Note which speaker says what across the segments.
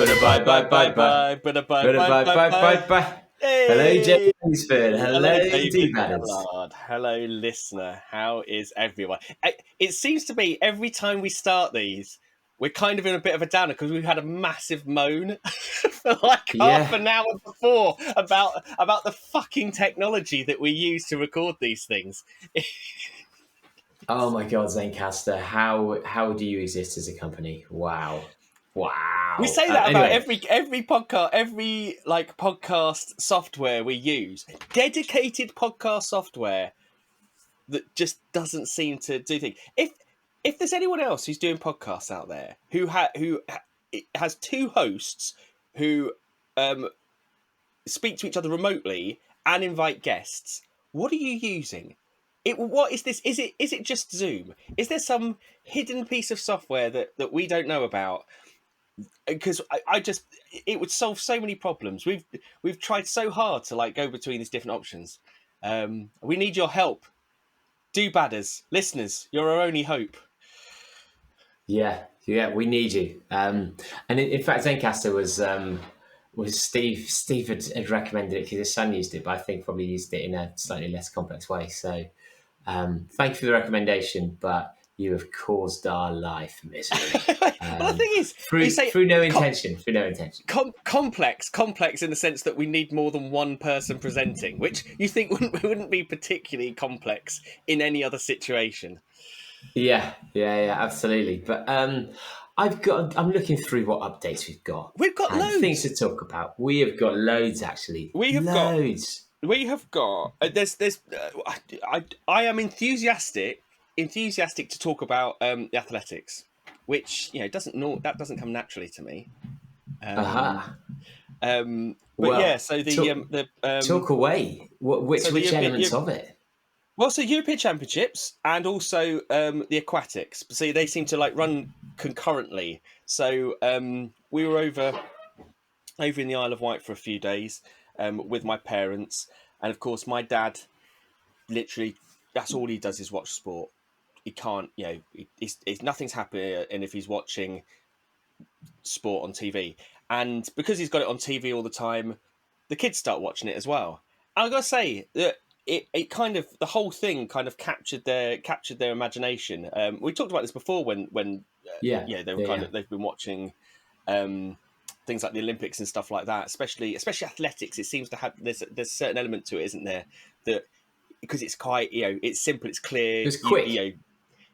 Speaker 1: Bye, bye, bye, bye.
Speaker 2: Bye,
Speaker 1: Bye, bye, bye. Hello,
Speaker 2: Hey!
Speaker 1: Raynsford. Hello,
Speaker 2: David
Speaker 1: D-Badders.
Speaker 2: Hellard. Hello, listener. How is everyone? It seems to be every time we start these, we're kind of in a bit of a downer because we've had a massive moan for like half an hour before about the fucking technology that we use to record these things.
Speaker 1: Oh my God, Zencaster, how do you exist as a company? Wow.
Speaker 2: We say that about
Speaker 1: Anyway,
Speaker 2: every podcast, every like podcast software we use. Dedicated podcast software that just doesn't seem to do things. If there's anyone else who's doing podcasts out there who has two hosts who speak to each other remotely and invite guests, what are you using? What is this? Is it just Zoom? Is there some hidden piece of software that we don't know about? Because I just it would solve so many problems. We've tried so hard to like go between these different options. We need your help. Do-badders, listeners, you're our only hope.
Speaker 1: yeah, we need you. And in fact, Zencaster was Steve. Steve had recommended it because his son used it, but I think probably used it in a slightly less complex way. So, thank you for the recommendation, but you have caused our life misery.
Speaker 2: Well, the thing is,
Speaker 1: through no intention.
Speaker 2: Complex in the sense that we need more than one person presenting, which you think wouldn't be particularly complex in any other situation.
Speaker 1: Yeah, absolutely. But I'm looking through what updates we've got.
Speaker 2: We've got loads
Speaker 1: things to talk about. We have got loads, actually. We have
Speaker 2: got. I am enthusiastic to talk about the athletics, which that doesn't come naturally to me. So
Speaker 1: talk away. Which elements of it?
Speaker 2: Well, so European Championships and also the aquatics. See, they seem to like run concurrently. So we were over in the Isle of Wight for a few days with my parents, and of course, my dad. Literally, that's all he does is watch sport. He can't, nothing's happening, and if he's watching sport on TV, and because he's got it on TV all the time, the kids start watching it as well. And I gotta say that it kind of the whole thing kind of captured their imagination. We talked about this before when they've been watching things like the Olympics and stuff like that, especially athletics. It seems to have there's a certain element to it, isn't there, that because it's quite it's simple, it's clear,
Speaker 1: it's quick,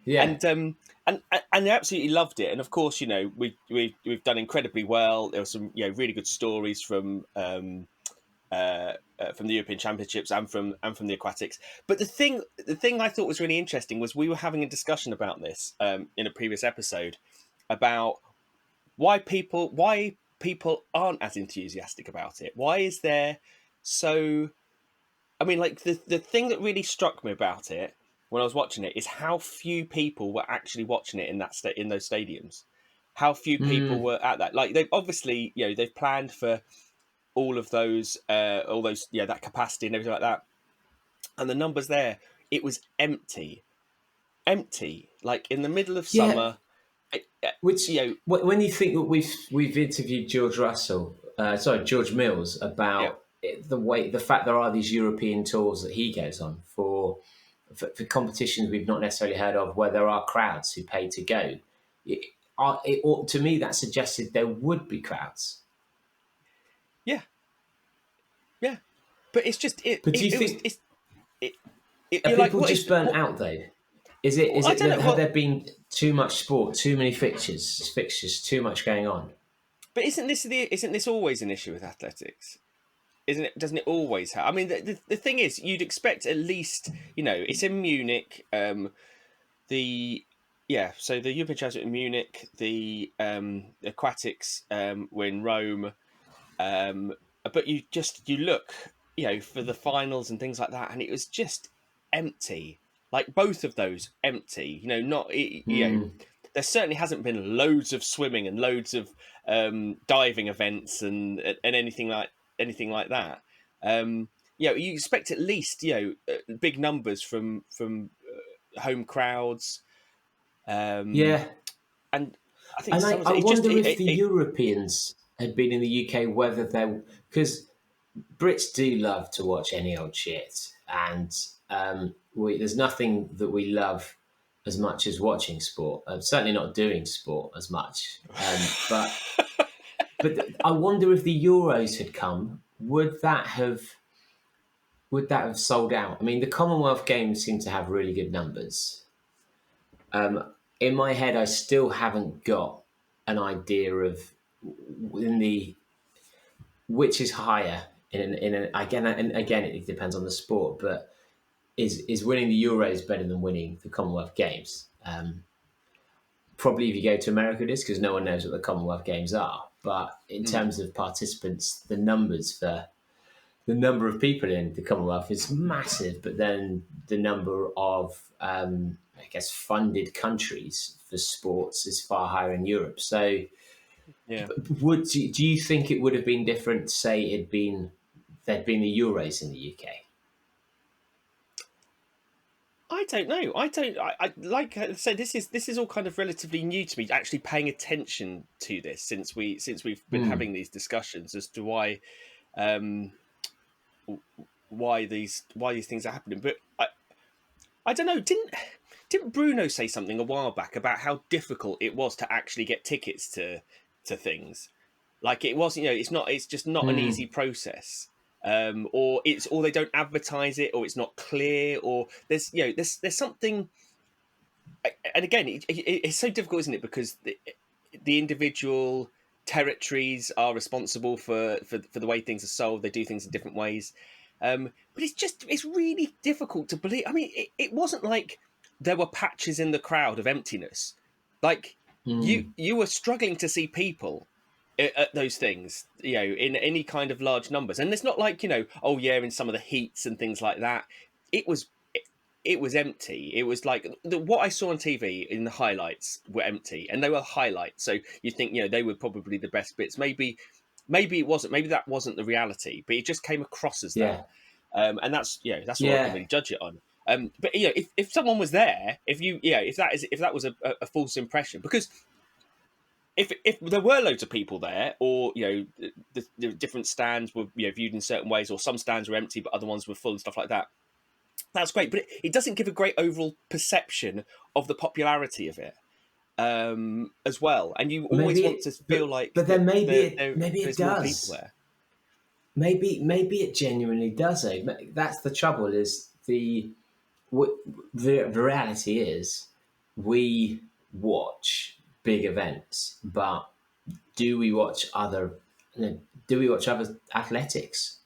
Speaker 2: and they absolutely loved it. And of course, we've done incredibly well. There were some really good stories from the European Championships and from the aquatics. But the thing I thought was really interesting was we were having a discussion about this in a previous episode about why people aren't as enthusiastic about it. Why is there so? I mean, like the thing that really struck me about it when I was watching it is how few people were actually watching it in those stadiums. How few people were at that. Like they've obviously, they've planned for all those that capacity and everything like that. And the numbers there, it was empty, like in the middle of summer.
Speaker 1: Which when you think that we've interviewed George Mills about the fact there are these European tours that he goes on for competitions we've not necessarily heard of, where there are crowds who pay to go. To me, that suggested there would be crowds.
Speaker 2: Yeah, but it's just it.
Speaker 1: But do you think
Speaker 2: are
Speaker 1: people just burnt out though? Is it have there been too much sport, too many fixtures, too much going on?
Speaker 2: But isn't this always an issue with athletics? Isn't it? Doesn't it always have? I mean, the thing is, you'd expect at least, it's in Munich. So the European Championship in Munich, the aquatics were in Rome, but you look, for the finals and things like that, and it was just empty. Like both of those empty. There certainly hasn't been loads of swimming and loads of diving events and anything like that. You expect at least big numbers from home crowds.
Speaker 1: And
Speaker 2: I think
Speaker 1: I wonder if the Europeans had been in the UK, whether they, because Brits do love to watch any old shit, and there's nothing that we love as much as watching sport. Certainly not doing sport as much. But I wonder if the Euros had come, would that have sold out? I mean, the Commonwealth Games seem to have really good numbers. In my head, I still haven't got an idea of which is higher again, and again it depends on the sport, but is winning the Euros better than winning the Commonwealth Games? Probably if you go to America, it is, because no one knows what the Commonwealth Games are. But in terms of participants, the number of people in the Commonwealth is massive, but then the number of funded countries for sports is far higher in Europe. So
Speaker 2: yeah,
Speaker 1: do you think it would have been different, say there'd been the Euros in the UK?
Speaker 2: I don't know. I like I said, this is all kind of relatively new to me. Actually, paying attention to this since we've been having these discussions as to why these things are happening. But I don't know. Didn't Bruno say something a while back about how difficult it was to actually get tickets to things? Like, it wasn't. It's just not an easy process. Or they don't advertise it, or it's not clear, or there's something. And again, it's so difficult, isn't it? Because the individual territories are responsible for the way things are sold. They do things in different ways, but it's really difficult to believe. I mean, it wasn't like there were patches in the crowd of emptiness. Like, you were struggling to see people at those things, in any kind of large numbers. And it's not like, in some of the heats and things like that, it was empty. It was like what I saw on TV in the highlights were empty, and they were highlights. So you think, they were probably the best bits. Maybe it wasn't. Maybe that wasn't the reality, but it just came across as that. And that's all I can really judge it on. But if someone was there, if that was a false impression, because if there were loads of people there, or the different stands were viewed in certain ways, or some stands were empty but other ones were full and stuff like that, that's great. But it doesn't give a great overall perception of the popularity of it, as well. And you always want to feel like,
Speaker 1: but then maybe it does.
Speaker 2: More people there.
Speaker 1: Maybe it genuinely does. That's the trouble. Is the reality is, we watch big events, but do we watch other athletics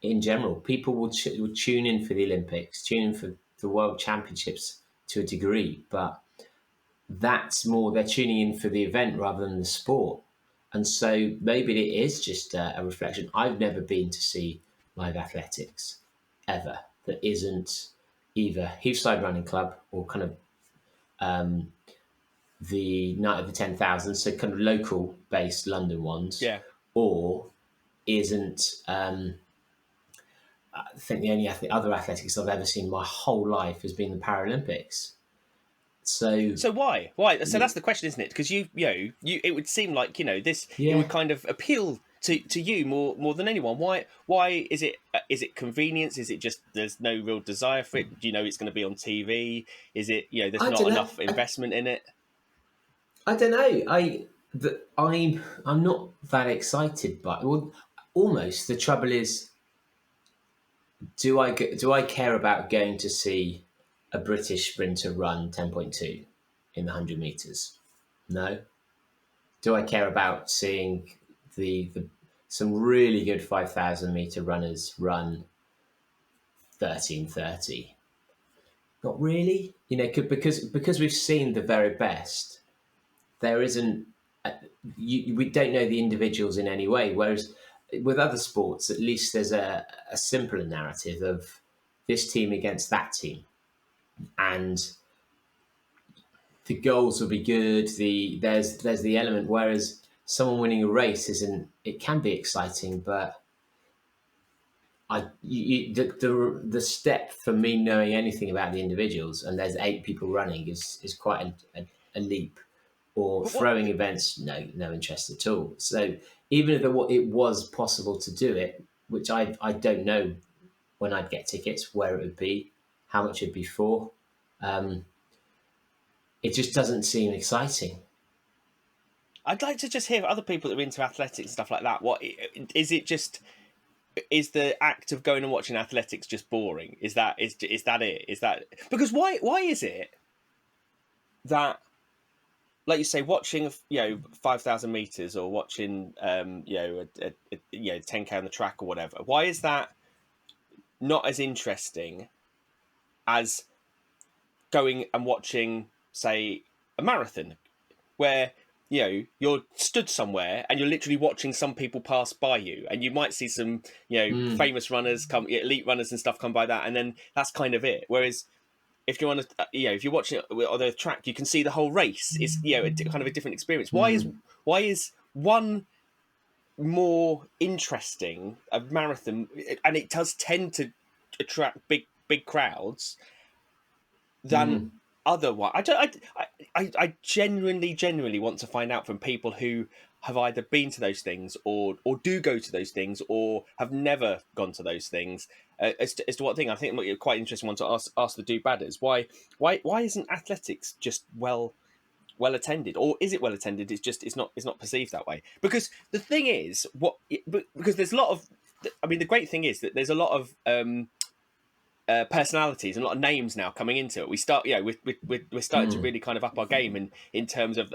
Speaker 1: in general? People will tune in for the Olympics, tune in for the World Championships to a degree, but that's more, they're tuning in for the event rather than the sport. And so maybe it is just a reflection. I've never been to see live athletics ever that isn't either Heathside Running Club or kind of the Night of the 10,000, so kind of local-based London ones, or isn't. I think the only other athletics I've ever seen in my whole life has been the Paralympics. So
Speaker 2: why? So that's the question, isn't it? Because it would seem like this. It would kind of appeal to you more than anyone. Why is it? Is it convenience? Is it just there's no real desire for it? Do you know it's going to be on TV? Is it there's not enough investment in it?
Speaker 1: I don't know. I'm not that excited, but almost the trouble is, do I care about going to see a British sprinter run 10.2 in the 100 meters? No. Do I care about seeing some really good 5,000 meter runners run 13:30? Not really. Because we've seen the very best. There isn't. We don't know the individuals in any way. Whereas with other sports, at least there's a simpler narrative of this team against that team, and the goals will be good. There's the element. Whereas someone winning a race isn't. It can be exciting, but the step for me knowing anything about the individuals, and there's 8 people running, is quite a leap. or throwing events, no interest at all. So even if it was possible to do it, which I don't know when I'd get tickets, where it would be, how much it'd be for, it just doesn't seem exciting.
Speaker 2: I'd like to just hear other people that are into athletics and stuff like that. What is it? Just is the act of going and watching athletics just boring? Is that it? Is that because why is it that, like you say, watching 5,000 meters or watching a 10K on the track or whatever? Why is that not as interesting as going and watching, say, a marathon, where you're stood somewhere and you're literally watching some people pass by you, and you might see some famous runners come, elite runners and stuff come by that, and then that's kind of it. Whereas if you're on if you're watching it on the track, you can see the whole race. It's kind of a different experience. Why is one more interesting, a marathon, and it does tend to attract big crowds, than other one? I genuinely want to find out from people who have either been to those things or do go to those things or have never gone to those things, as to what thing. I think it quite interesting one to ask the do badders. Why isn't athletics just well attended, or is it well attended? It's not perceived that way. Because the thing is, because there's a lot of, the great thing is that there's a lot of personalities and a lot of names now coming into it. We start, we're starting to really kind of up our game in terms of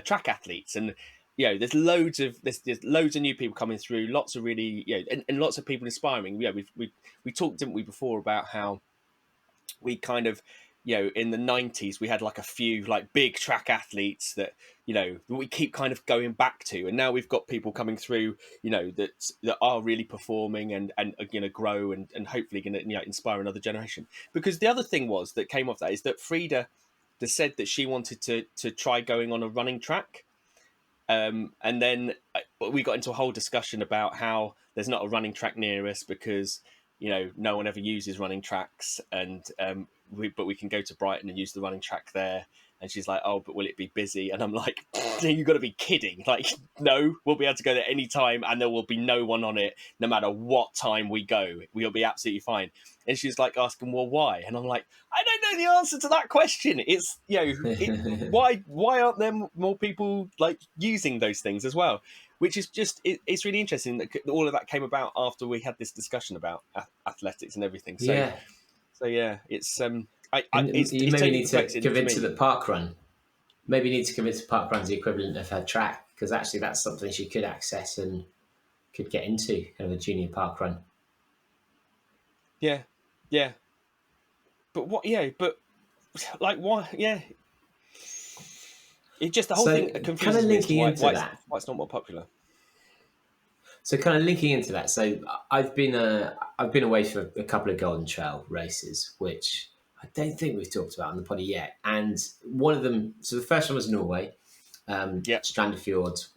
Speaker 2: track athletes, and there's loads of new people coming through. Lots of really, and lots of people inspiring. We talked, didn't we, before, about how we kind of, in the 90s we had like a few like big track athletes that we keep kind of going back to, and now we've got people coming through that are really performing and are going to grow and hopefully going to inspire another generation. Because the other thing was that came off that is that Frida said that she wanted to try going on a running track, and then we got into a whole discussion about how there's not a running track near us because no one ever uses running tracks, and but we can go to Brighton and use the running track there. And she's like, oh, but will it be busy? And I'm like, you've got to be kidding. Like, no, we'll be able to go there any time and there will be no one on it, no matter what time we go. We'll be absolutely fine. And she's like asking, well, why? And I'm like, I don't know the answer to that question. It's, why aren't there more people like using those things as well? Which is just, it's really interesting that all of that came about after we had this discussion about athletics and everything. So, it's...
Speaker 1: you maybe need to convince her that parkrun. Maybe you need to convince parkrun's the equivalent of her track, because actually that's something she could access and could get into, kind of a junior parkrun.
Speaker 2: Yeah. But what? Yeah, but like why? Yeah. It just, the whole thing confuses me why it's not more popular.
Speaker 1: So kind of linking into that, so I've been away for a couple of Golden Trail races, which I don't think we've talked about on the pod yet. And one of them, so the first one was Norway, Strandfjord,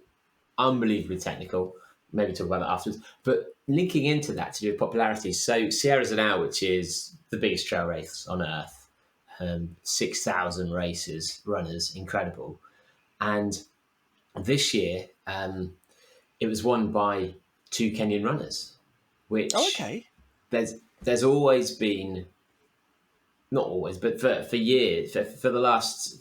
Speaker 1: unbelievably technical. Maybe talk about that afterwards. But linking into that to do with popularity, so Sierra Zanao, which is the biggest trail race on earth, 6,000 runners, incredible. And this year, it was won by 2 Kenyan runners, which there's always been, not always, but for years, for the last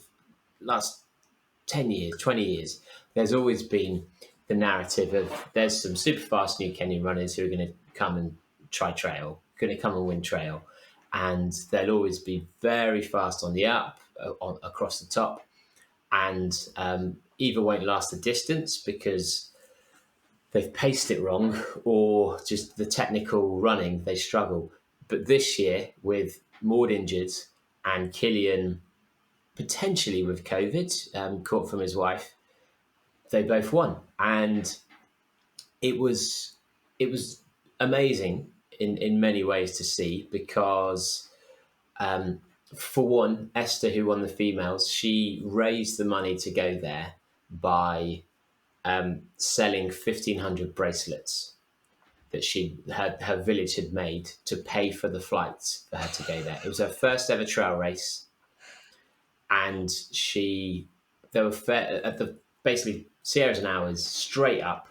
Speaker 1: 10 years, 20 years, there's always been the narrative of there's some super fast new Kenyan runners who are going to come and try trail, going to come and win trail, and they'll always be very fast on the up, across the top, and either won't last the distance because they've paced it wrong, or just the technical running, they struggle. But this year, with Maud injured and Killian potentially with COVID, caught from his wife, they both won. And it was amazing in many ways to see, because for one, Esther, who won the females, she raised the money to go there by selling 1,500 bracelets that her village had made to pay for the flights for her to go there. It was her first ever trail race, and she they were at the basically Sierra's an hour is straight up.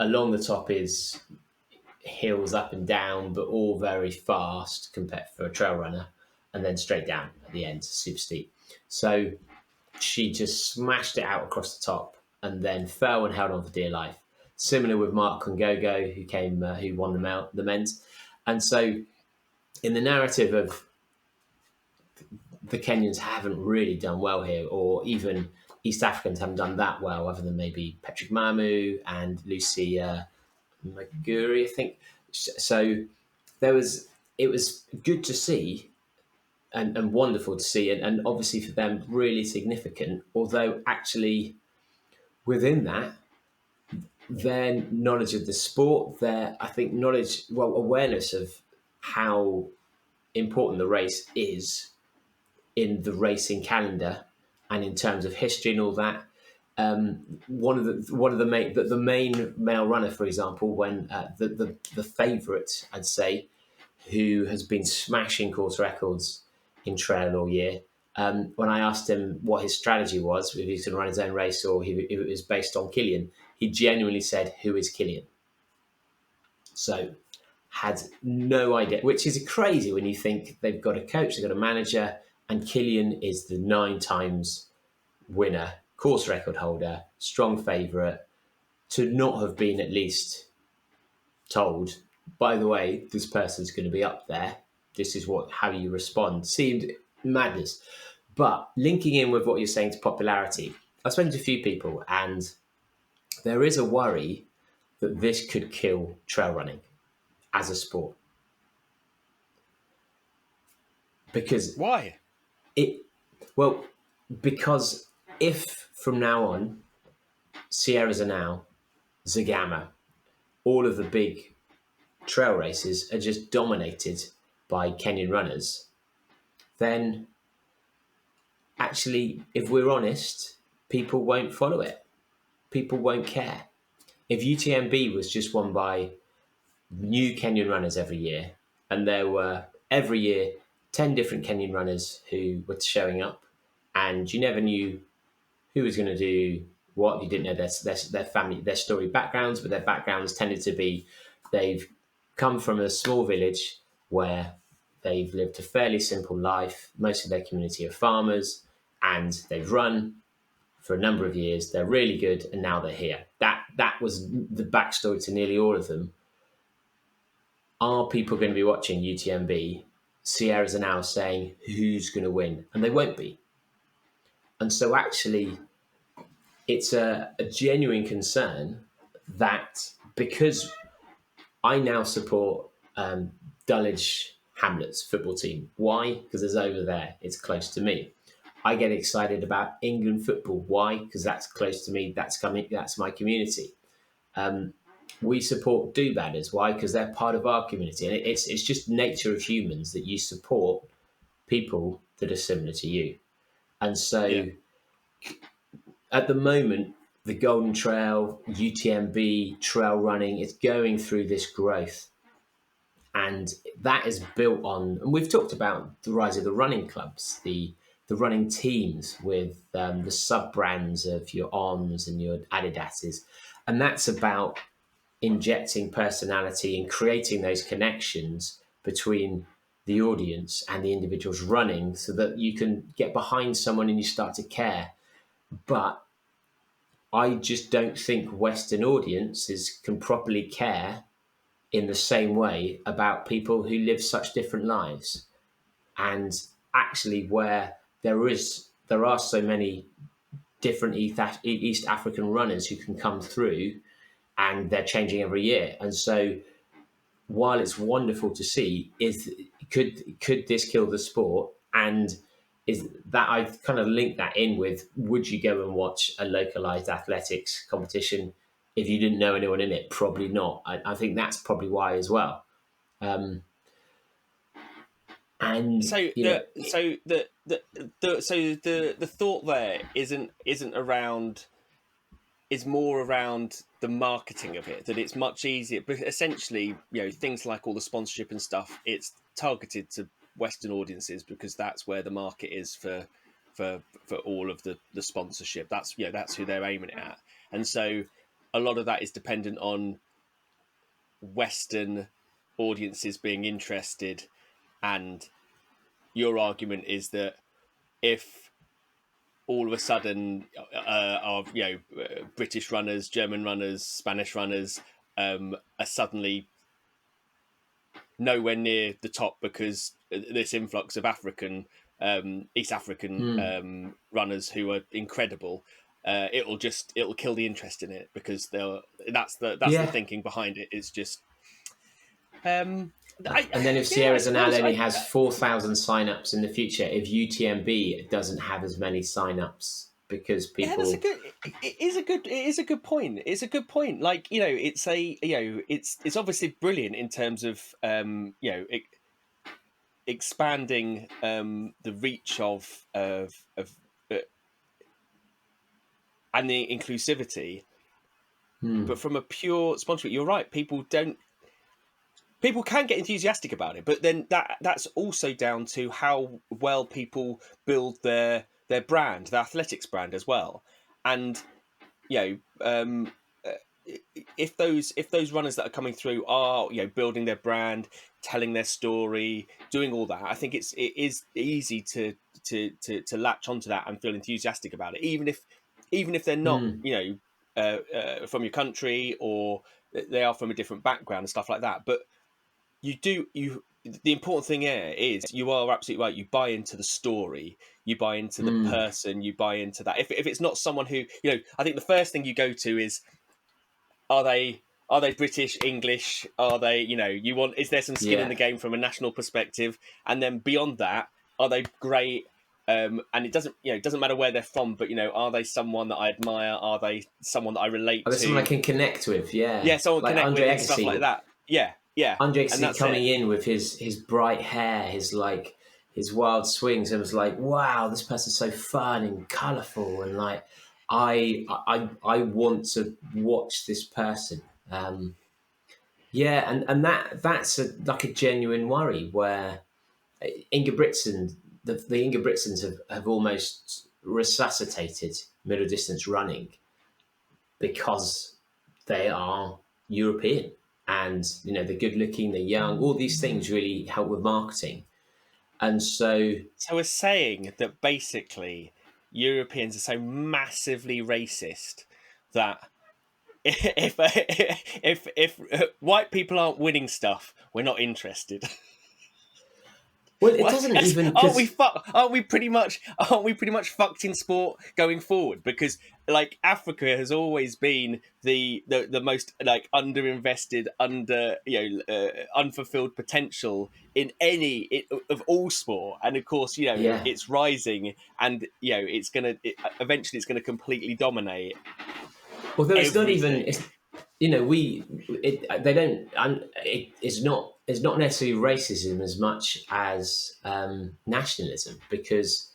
Speaker 1: Along the top is hills up and down, but all very fast compared for a trail runner, and then straight down at the end, super steep. So she just smashed it out across the top, and then fell and held on for dear life. Similar with Mark Kongogo, who won the men's, and so in the narrative of the Kenyans haven't really done well here, or even East Africans haven't done that well, other than maybe Patrick Mamu and Lucy Maguri, I think. So it was good to see and wonderful to see, and obviously for them really significant. Although actually within that, their knowledge of the sport, awareness of how important the race is in the racing calendar and in terms of history and all that. The main male runner, for example, when the favourite, I'd say, who has been smashing course records in trail all year. When I asked him what his strategy was, if he was going to run his own race or if it was based on Killian, he genuinely said, "Who is Killian?" So had no idea, which is crazy when you think they've got a coach, they've got a manager, and Killian is the 9 times winner, course record holder, strong favourite, to not have been at least told, by the way, this person's going to be up there. This is how you respond. Seemed madness. But linking in with what you're saying to popularity, I've spoken to a few people, and there is a worry that this could kill trail running as a sport. Because
Speaker 2: why?
Speaker 1: Because if from now on, Sierra Zanao, Zagama, all of the big trail races are just dominated by Kenyan runners, then actually, if we're honest, people won't follow it. People won't care. If UTMB was just won by new Kenyan runners every year, and there were every year 10 different Kenyan runners who were showing up, and you never knew who was going to do what. You didn't know their family, their story backgrounds, but their backgrounds tended to be they've come from a small village where they've lived a fairly simple life. Most of their community are farmers, and they've run for a number of years. They're really good, and now they're here. That was the backstory to nearly all of them. Are people going to be watching UTMB? Sierras are now saying who's going to win, and they won't be. And so actually, it's a genuine concern that because I now support Dulwich Hamlets football team. Why? Because it's over there. It's close to me. I get excited about England football. Why? Because that's close to me. That's my community. We support do-badders. Why? Because they're part of our community. And it's just nature of humans that you support people that are similar to you. And so at the moment, the Golden Trail, UTMB, trail running, it's going through this growth. And that is built on, and we've talked about the rise of the running clubs, the running teams with the sub-brands of your ONs and your Adidases. And that's about injecting personality and creating those connections between the audience and the individuals running so that you can get behind someone and you start to care. But I just don't think Western audiences can properly care in the same way about people who live such different lives. And actually where there are so many different East African runners who can come through, and they're changing every year. And so while it's wonderful to see, could this kill the sport? And is that I've kind of linked that in with, would you go and watch a localized athletics competition if you didn't know anyone in it? Probably not. I think that's probably why as well. And
Speaker 2: so the thought there isn't around, is more around the marketing of it, that it's much easier. But essentially, things like all the sponsorship and stuff, it's targeted to Western audiences because that's where the market is for for all of the sponsorship. That's that's who they're aiming it at, and so a lot of that is dependent on Western audiences being interested. And your argument is that if all of a sudden our British runners, German runners, Spanish runners are suddenly nowhere near the top because this influx of East African runners who are incredible, it'll kill the interest in it, because that's the thinking behind it. It's just
Speaker 1: and then if Sierra Zanal only has 4,000 sign-ups in the future, if UTMB doesn't have as many sign-ups because people...
Speaker 2: it is a good point. It's a good point. Like, it's obviously brilliant in terms of, expanding the reach of and the inclusivity. But from a pure sponsorship, you're right. People can get enthusiastic about it, but then that's also down to how well people build their brand, their athletics brand as well. And if those runners that are coming through are building their brand, telling their story, doing all that, I think it is easy to latch onto that and feel enthusiastic about it, even if they're not from your country, or they are from a different background and stuff like that. But the important thing here is you are absolutely right. You buy into the story, you buy into the person, you buy into that. If it's not someone who, I think the first thing you go to is, are they British, English? Are they, is there some skin in the game from a national perspective? And then beyond that, are they great? And it doesn't matter where they're from, but are they someone that I admire? Are they someone that I relate to?
Speaker 1: Are they someone I can connect with? Yeah,
Speaker 2: someone
Speaker 1: like
Speaker 2: connect
Speaker 1: Andre
Speaker 2: with and stuff like that. Yeah.
Speaker 1: Andre Agassi coming in with his bright hair, his wild swings, and was like, wow, this person's so fun and colourful, and like I want to watch this person. And that's like a genuine worry where Ingebrigtsen, the Ingebrigtsens have almost resuscitated middle distance running because they are European. And they're good looking, they're young. All these things really help with marketing, and so
Speaker 2: we're saying that basically Europeans are so massively racist that if white people aren't winning stuff, we're not interested.
Speaker 1: Well, it doesn't even.
Speaker 2: Aren't we pretty much fucked in sport going forward? Because like Africa has always been the most like underinvested, unfulfilled potential in of all sport, and of course it's rising, and eventually it's gonna completely dominate.
Speaker 1: Although it's everything. Not even. It's not necessarily racism as much as nationalism, because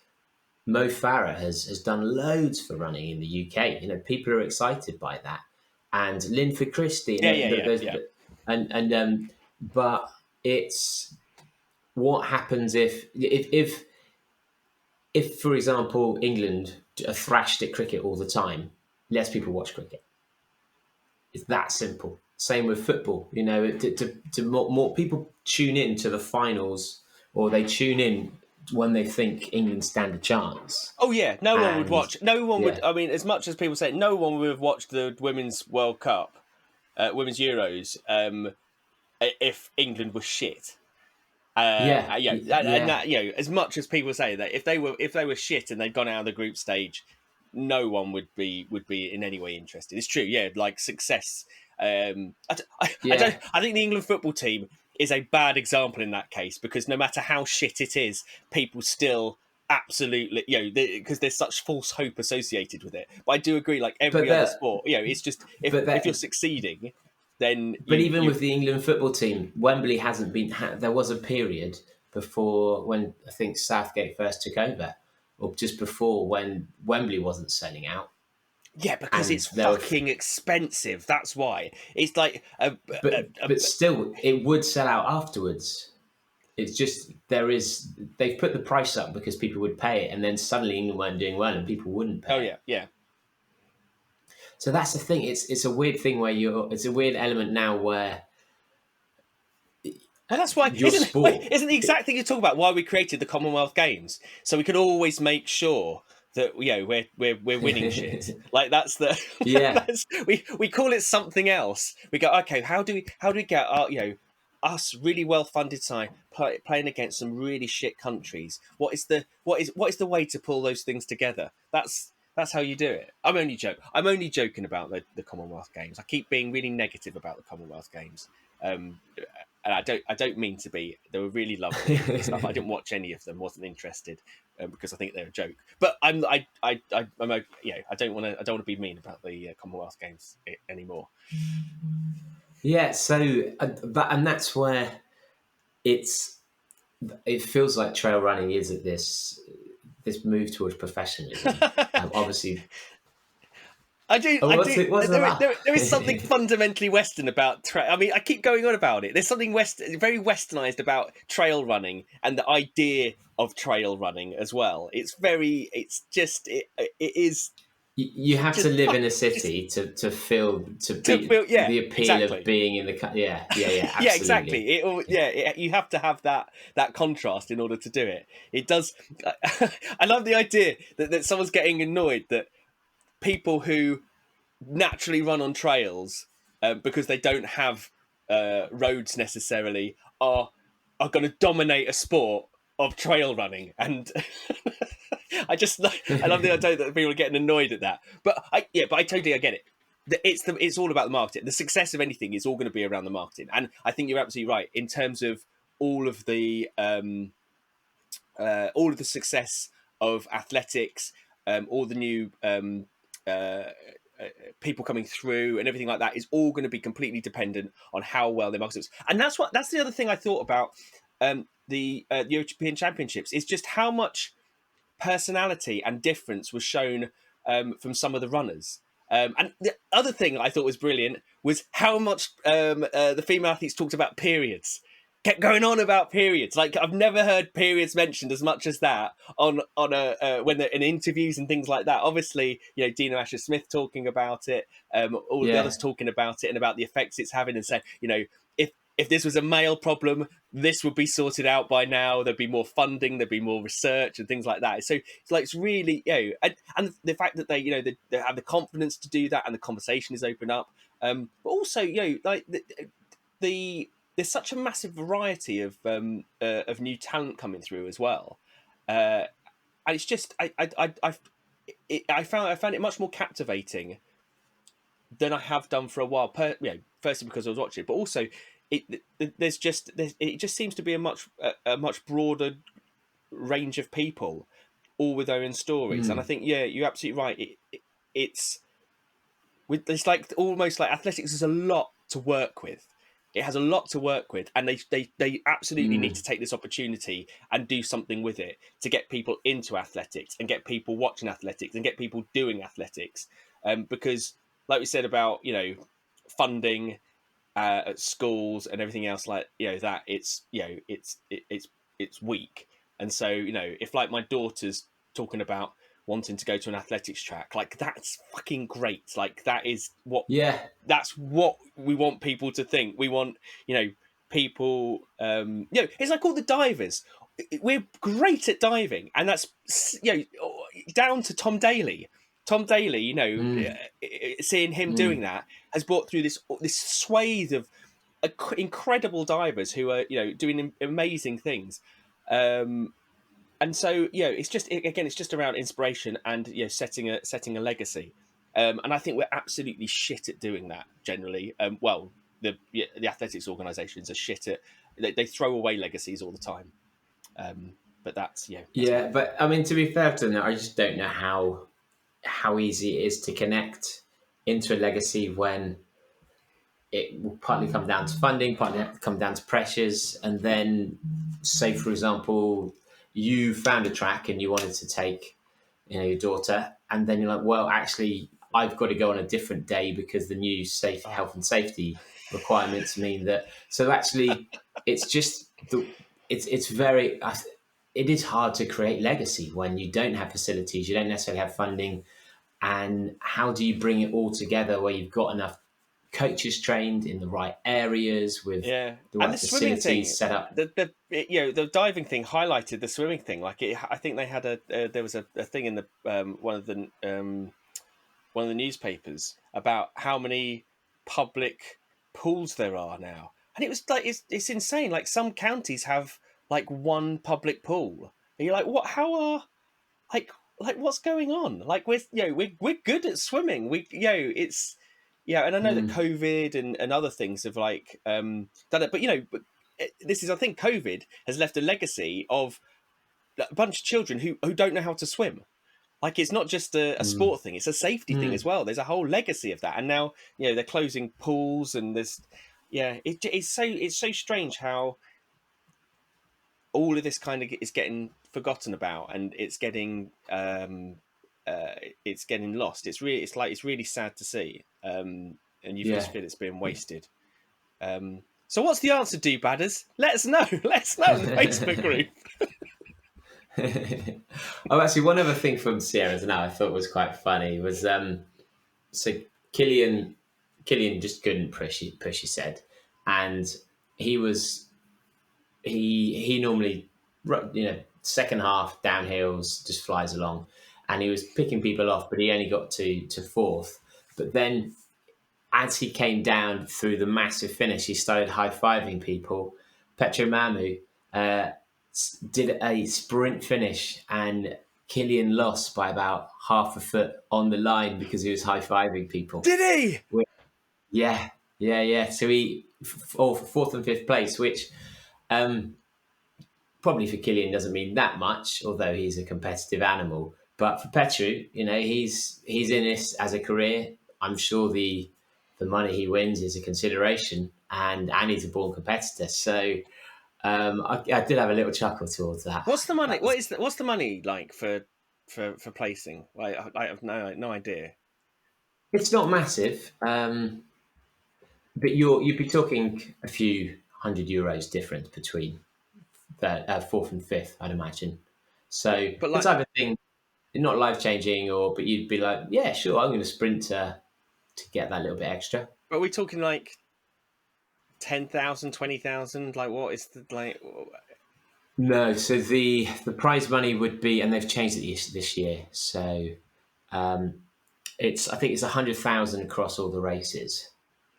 Speaker 1: Mo Farah has done loads for running in the UK. People are excited by that, and Linford Christie. But it's what happens if for example England are thrashed at cricket all the time, less people watch cricket. It's that simple. Same with football. To more people tune in to the finals, or they tune in when they think England stand a chance.
Speaker 2: Oh yeah, no one would watch. No one would. I mean, as much as people say, no one would have watched the Women's World Cup, Women's Euros, if England was shit. And that, as much as people say that if they were shit and they'd gone out of the group stage, no one would be in any way interested. It's true, like success. I think the England football team is a bad example in that case, because no matter how shit it is, people still absolutely, because there's such false hope associated with it. But I do agree, like every other sport, it's just if you're succeeding, then.
Speaker 1: But even with the England football team, Wembley hasn't been. There was a period before when I think Southgate first took over, or just before, when Wembley wasn't selling out.
Speaker 2: Yeah, because it's fucking expensive. That's why. It's like...
Speaker 1: But still, it would sell out afterwards. It's just they've put the price up because people would pay it, and then suddenly England weren't doing well and people wouldn't pay.
Speaker 2: Oh yeah, yeah.
Speaker 1: So that's the thing. It's a weird thing where it's a weird element now where.
Speaker 2: Well, that's why isn't the exact thing you talk about why we created the Commonwealth Games, so we could always make sure that we're winning shit. Like that's the we call it something else. We go, okay, how do we get our us really well funded side playing against some really shit countries? What is the way to pull those things together? That's how you do it. I'm only joking about the Commonwealth Games. I keep being really negative about the Commonwealth Games. And I don't mean to be. They were really lovely stuff. I didn't watch any of them. Wasn't interested because I think they're a joke. But I don't want to be mean about the Commonwealth Games anymore.
Speaker 1: Yeah. So, and that's where it feels like trail running is at this move towards professionalism. Obviously.
Speaker 2: I do. There is something fundamentally Western about. I mean, I keep going on about it. There's something very Westernized about trail running and the idea of trail running as well. It is.
Speaker 1: You have to live in a city to feel the appeal
Speaker 2: exactly.
Speaker 1: of being in the absolutely.
Speaker 2: Yeah, exactly. You have to have that contrast in order to do it. It does. I love the idea that someone's getting annoyed that people who naturally run on trails because they don't have roads necessarily are going to dominate a sport of trail running, and I love the idea that people are getting annoyed at that. But I totally get it. It's all about the marketing. The success of anything is all going to be around the marketing, and I think you're absolutely right in terms of all of the success of athletics, all the new people coming through and everything like that is all going to be completely dependent on how well they market. And that's the other thing I thought about the European Championships is just how much personality and difference was shown from some of the runners. And the other thing I thought was brilliant was how much the female athletes talked about periods. Kept going on about periods. Like I've never heard periods mentioned as much as that on when they're in interviews and things like that. Obviously, Dina Asher-Smith talking about it, all the others talking about it and about the effects it's having, and saying, if this was a male problem, this would be sorted out by now. There'd be more funding, there'd be more research and things like that. So it's really, and the fact that they have the confidence to do that and the conversation is open up. But also, there's such a massive variety of new talent coming through as well, and it's just I found it much more captivating than I have done for a while. Firstly because I was watching it, but also it just seems to be a much broader range of people, all with their own stories. And I think you're absolutely right. It's like almost like athletics is a lot to work with. It has a lot to work with, and they absolutely need to take this opportunity and do something with it to get people into athletics and get people watching athletics and get people doing athletics. Because, like we said about funding at schools and everything else, like that it's weak, and so if like my daughter's talking about wanting to go to an athletics track, like that's fucking great. Like that's what we want people to think. We want people it's like all the divers. We're great at diving, and that's down to Tom Daley. Seeing him doing that has brought through this swathe of incredible divers who are doing amazing things. And so, it's just around inspiration and setting a legacy. And I think we're absolutely shit at doing that generally. The athletics organisations are shit at. They throw away legacies all the time. But that's
Speaker 1: But I mean, to be fair to them, I just don't know how easy it is to connect into a legacy when it will partly come down to funding, partly come down to pressures, and then say, for example, you found a track and you wanted to take, your daughter, and then you're like, well, actually, I've got to go on a different day because the new health and safety requirements mean that. So actually, it's just it's very. It is hard to create legacy when you don't have facilities, you don't necessarily have funding, and how do you bring it all together where you've got enough coaches trained in the right areas with the right
Speaker 2: and the swimming thing
Speaker 1: set up.
Speaker 2: The diving thing highlighted the swimming thing. Like I think they had there was a thing in the one of the newspapers about how many public pools there are now, and it was like it's insane. Like some counties have like one public pool, and you're like, what? How are like what's going on? Like we're good at swimming. It's. Yeah, and I know that COVID and other things have like done it, but this is, I think COVID has left a legacy of a bunch of children who don't know how to swim. Like it's not just a sport thing; it's a safety thing as well. There's a whole legacy of that, and now they're closing pools, and there's it's so strange how all of this kind of is getting forgotten about, and it's getting lost. It's really sad to see, and you just feel it's being wasted. So what's the answer, do-badders? Let us know. Let us know in the Facebook group.
Speaker 1: Oh, actually, one other thing from Sierra's now I thought was quite funny was so Killian just couldn't push, he said, and he normally second half downhills just flies along, and he was picking people off, but he only got to fourth. But then as he came down through the massive finish, he started high-fiving people. Petro Mamu did a sprint finish, and Killian lost by about half a foot on the line because he was high-fiving people.
Speaker 2: Did he?
Speaker 1: Yeah. So he fourth and fifth place, which probably for Killian doesn't mean that much, although he's a competitive animal. But for Petru, he's in this as a career. I'm sure the money he wins is a consideration, and he's a born competitor. So I did have a little chuckle towards that.
Speaker 2: What's the money? What's the money like for placing? Like I have no idea.
Speaker 1: It's not massive, but you'd be talking a few €100 difference between fourth and fifth, I'd imagine. So the type of thing, not life changing, but you'd be like, yeah, sure, I'm going to sprint to get that little bit extra.
Speaker 2: But are we talking like 10,000, 20,000? Like what is the like?
Speaker 1: No, so the prize money would be, and they've changed it this year. So I think it's 100,000 across all the races,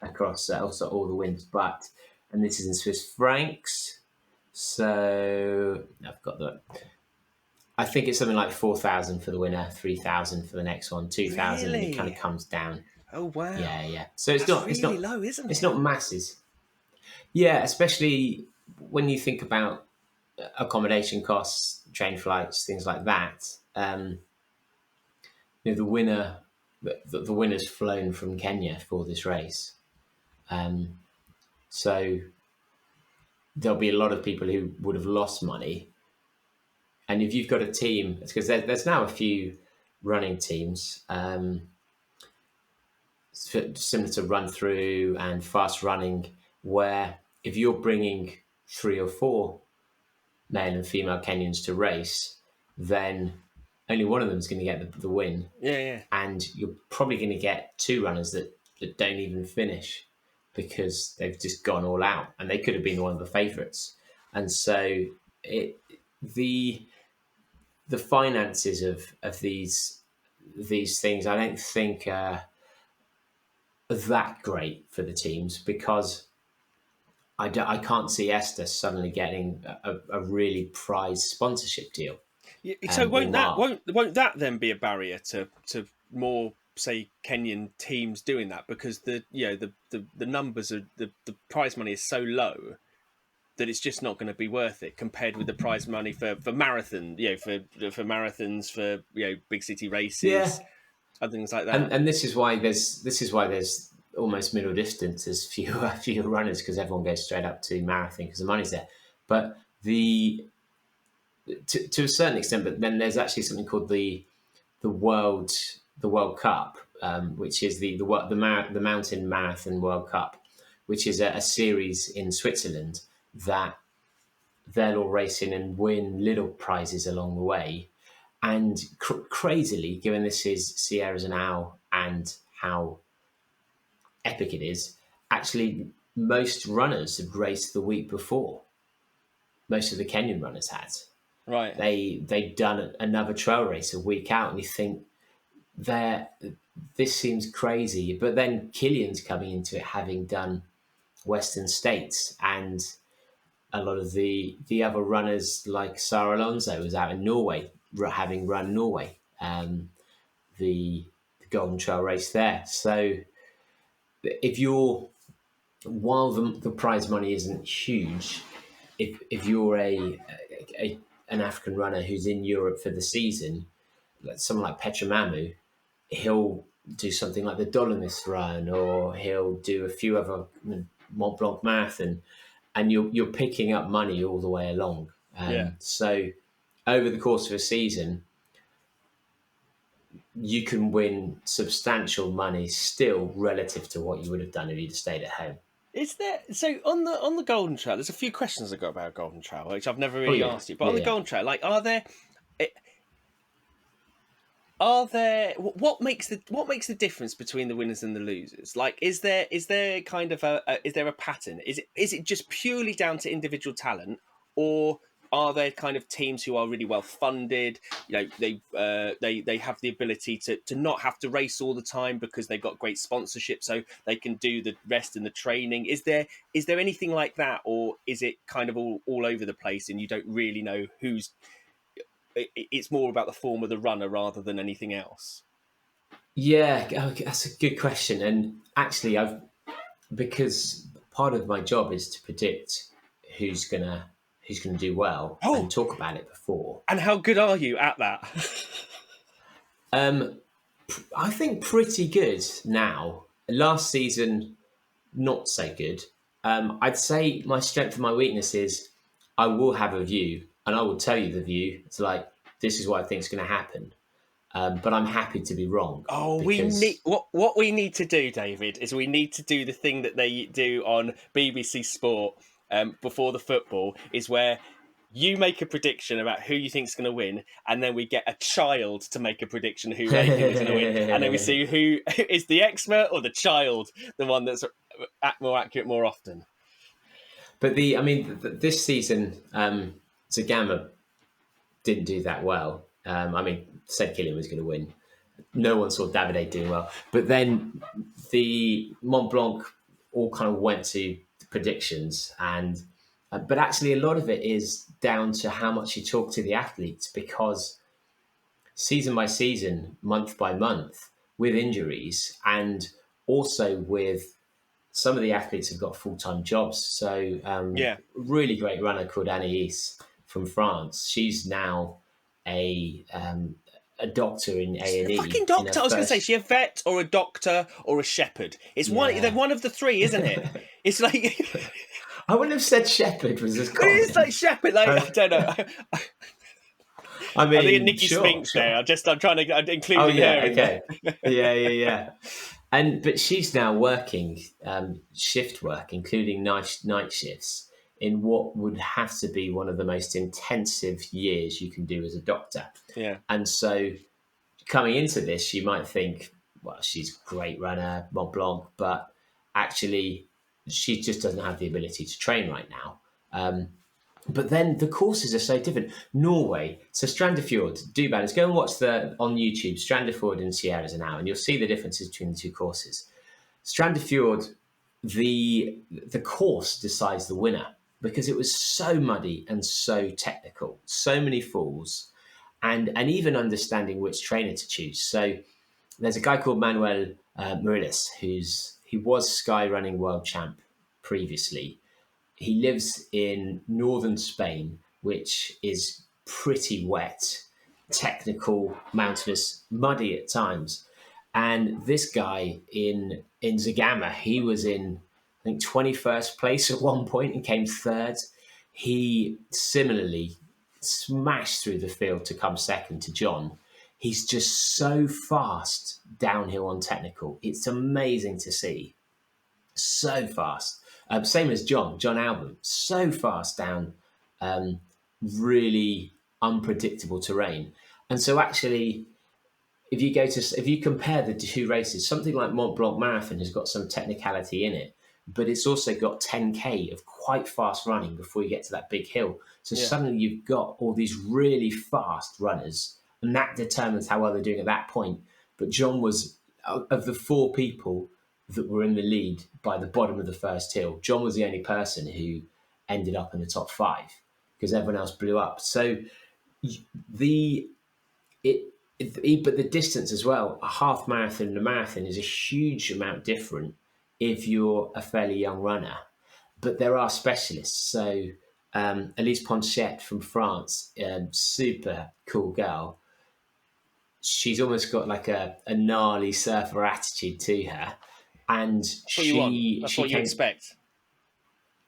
Speaker 1: across also all the wins. And this is in Swiss francs. So I've got I think it's something like 4,000 for the winner, 3,000 for the next one, 2,000, and it kind of comes down.
Speaker 2: Oh wow!
Speaker 1: Yeah. So it's
Speaker 2: not
Speaker 1: low, isn't it?
Speaker 2: It's
Speaker 1: not masses. Yeah, especially when you think about accommodation costs, train flights, things like that. The winner's flown from Kenya for this race, so there'll be a lot of people who would have lost money. And if you've got a team, it's because there's now a few running teams, similar to Run Through and Fast Running, where if you're bringing 3 or 4 male and female Kenyans to race, then only one of them is going to get the win.
Speaker 2: Yeah.
Speaker 1: And you're probably going to get 2 runners that don't even finish because they've just gone all out, and they could have been one of the favourites. And so the finances of these things, I don't think are that great for the teams, because I can't see Esther suddenly getting a really prized sponsorship deal.
Speaker 2: Yeah, so won't that then be a barrier to more, say, Kenyan teams doing that, because the numbers are the prize money is so low that it's just not going to be worth it compared with the prize money for marathon, for marathons, for big city races, and things like that.
Speaker 1: And this is why there's almost middle distance, there's fewer runners, because everyone goes straight up to marathon because the money's there. But to a certain extent, but then there's actually something called the World Cup, which is the Mountain Marathon World Cup, which is a series in Switzerland that they'll all race in and win little prizes along the way. And crazily, given this is Sierra Zanao and how epic it is, actually most runners had raced the week before. Most of the Kenyan runners had.
Speaker 2: Right.
Speaker 1: They'd done another trail race a week out, and you think this seems crazy. But then Killian's coming into it having done Western States, and a lot of the other runners like Sara Alonso was out in Norway, having run Norway, the Golden Trail race there. So if you're, while the prize money isn't huge, if you're an African runner who's in Europe for the season, like someone like Petramamu, he'll do something like the Dolomites run, or he'll do a few other Mont Blanc marathon, and you're picking up money all the way along. So over the course of a season, you can win substantial money still relative to what you would have done if you'd stayed at home.
Speaker 2: Is there, so on the Golden Trail? There's a few questions I got about Golden Trail, which I've never really asked you. But on the Golden Trail, like, are there what makes the difference between the winners and the losers? Like, is there kind of is there a pattern? Is it just purely down to individual talent, or are there kind of teams who are really well funded? You know, they have the ability to not have to race all the time because they've got great sponsorship, so they can do the rest and the training. Is there anything like that, or is it kind of all over the place and you don't really know who's? It's more about the form of the runner rather than anything else.
Speaker 1: Yeah, that's a good question. And actually, because part of my job is to predict who's gonna do well and talk about it before.
Speaker 2: And how good are you at that?
Speaker 1: I think pretty good now. Last season, not so good. I'd say my strength and my weakness is I will have a view, and I will tell you the view. It's like, this is what I think is going to happen. But I'm happy to be wrong.
Speaker 2: Oh, we need what we need to do, David, is we need to do the thing that they do on BBC Sport before the football, is where you make a prediction about who you think is going to win, and then we get a child to make a prediction who they think is going to win, and then we see who is the expert or the child, the one that's more accurate more often.
Speaker 1: But this season, Zagama didn't do that well. Said Killian was going to win. No one saw Davide doing well. But then the Mont Blanc all kind of went to predictions, and but actually a lot of it is down to how much you talk to the athletes, because season by season, month by month, with injuries, and also with some of the athletes have got full-time jobs. So really great runner called Anaïs from France. She's now a doctor in A&E.
Speaker 2: Fucking doctor! I was going to say, is she a vet or a doctor or a shepherd? It's one. They're one of the three, isn't it? It's like
Speaker 1: I wouldn't have said shepherd was as common.
Speaker 2: It is like shepherd. Like I don't know. I think Nikki Spinks there. I'm trying to include her.
Speaker 1: Okay. Yeah. But she's now working shift work, including night shifts, in what would have to be one of the most intensive years you can do as a doctor.
Speaker 2: Yeah.
Speaker 1: And so coming into this, you might think, well, she's a great runner, Mont Blanc, but actually she just doesn't have the ability to train right now. But then the courses are so different. Norway, so Strandefjord, do banners. Go and watch on YouTube, Strandefjord and Sierra Zanao, and you'll see the differences between the two courses. Strandefjord, the course decides the winner, because it was so muddy and so technical, so many falls, and even understanding which trainer to choose. So there's a guy called Manuel Moriles, he was Sky Running World Champ previously. He lives in northern Spain, which is pretty wet, technical, mountainous, muddy at times. And this guy in Zagama, he was in, I think, 21st place at one point and came third. He similarly smashed through the field to come second to John. He's just so fast downhill on technical. It's amazing to see. So fast. Same as John Albon, so fast down really unpredictable terrain. And so actually, if you compare the two races, something like Mont Blanc Marathon has got some technicality in it, but it's also got 10K of quite fast running before you get to that big hill. So suddenly you've got all these really fast runners, and that determines how well they're doing at that point. But John was, of the four people that were in the lead by the bottom of the first hill, John was the only person who ended up in the top 5 because everyone else blew up. So but the distance as well, a half marathon and a marathon is a huge amount different if you're a fairly young runner. But there are specialists. So Elise Ponchette from France, super cool girl. She's almost got like a gnarly surfer attitude to her. And
Speaker 2: That's what you want. That's what you expect.